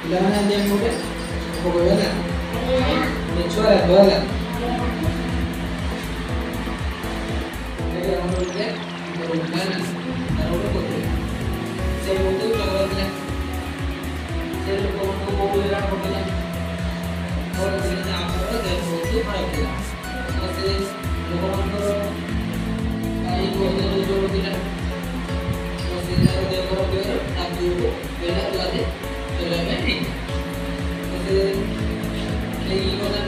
ପିଲାମାନେ ଆଜି ଆମେ ଗୋଟେ ପକେଇବା ହେଲା ମିଛୁଆ ରାଗ ହେଲା ଆମର ଗୋଟେ ହେଲା ତାର ଗୋଟେ ପକେଇବା ସେ ବହୁତ ଚଗଲା ସେ ଲୋକମାନଙ୍କୁ ବହୁତ ହଇରାଣ କରୁଥିଲା और दिन ଆମର ଦେହ ବହୁତ ଖରାପ ଥିଲା ତ ସେ ଲୋକମାନଙ୍କର କାଇ ବହୁତ ଜୋର ଥିଲା ତ ସେ ଦେହ ଖରାପ ଥିବାରୁ ତାକୁ ବେଲା ଦୁଆରେ ଚଳିବା ପାଇଁ ଠିକ ତ ସେ ନେଇକି ଗଲା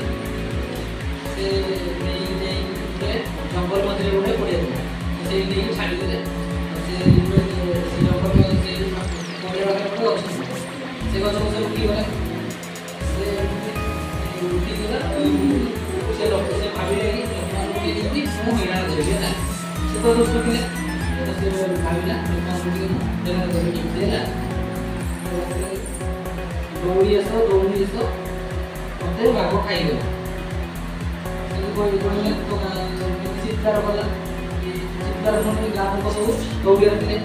ସେ ନେଇ ଜଙ୍ଗଲ ମଝିରେ ଗୋଟେ ପଡ଼ିଆ ସେ ନେଇକି ଛାଡ଼ିଦେଲେ ସେ ଜଙ୍ଗଲ ସେ ପଡ଼ିଆ ପାଖରେ ଅଛି ସେ ଗଛ ଗଛ ଉଠିଗଲା से लोग से भाभी रही लोग के लिए वो हिरा देवे ना से तो दोस्तों के लिए तो से भाभी ना लोग के देना देवे की देला दौड़ी सो तो भागो खाई गयो से कोई तो चित्तर वाला चित्तर मन गांव को सब दौड़ी आते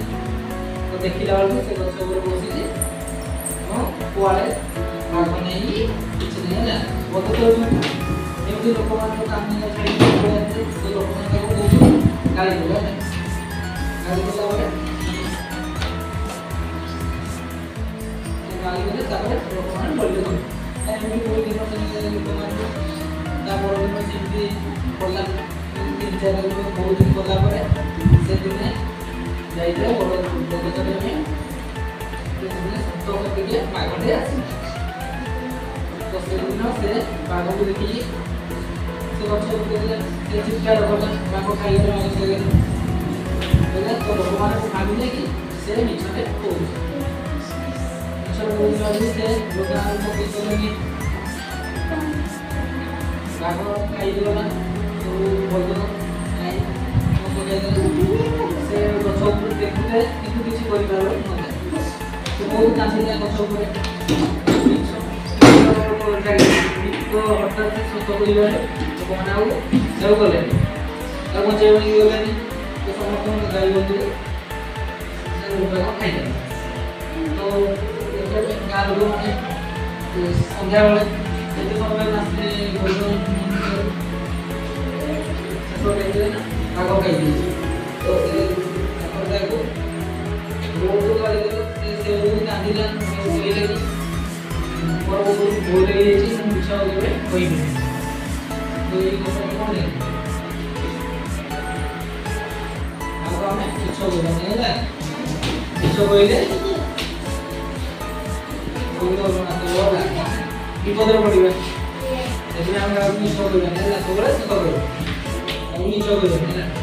तो देखिला वाला से गछ ऊपर बसी हां कुआले भागो नहीं कुछ नहीं ना वो तो एमती लोक मान काम नहीं लोक गाड़ी बोला गाड़ी बोला गाड़ी बोले लोक मान बोल कोई दिन लोक मान दिन सेमती बोला 3-4 दिन बहुत दिन गला से दिन जाइए बड़ लोक चलने सप्ताह करके बाघटे आस तो से दिन से बाघ को देखिए से गछ से चित्कार गला बाघ खाई से तो लोक मान भाविले कि से मिछटे कौन से लोक कि बाघ खाई गला तो बोल से गछ देखते कितु किसी बहुत कांदी गछ हठात सत कर लोक मैंने गले बचाई गलानी तो समस्त गाई बंधु खाई तो गाँ लोक मैंने सन्ध्या बेले जिते समय आसते भाग खाई तो बहुत गाड़ी से कांदिला बोल मिछ कह तो ये कौन है आम मिछ कहला मिछ कहले विपद पड़ा मिछ कहना सब सत मिछ कहना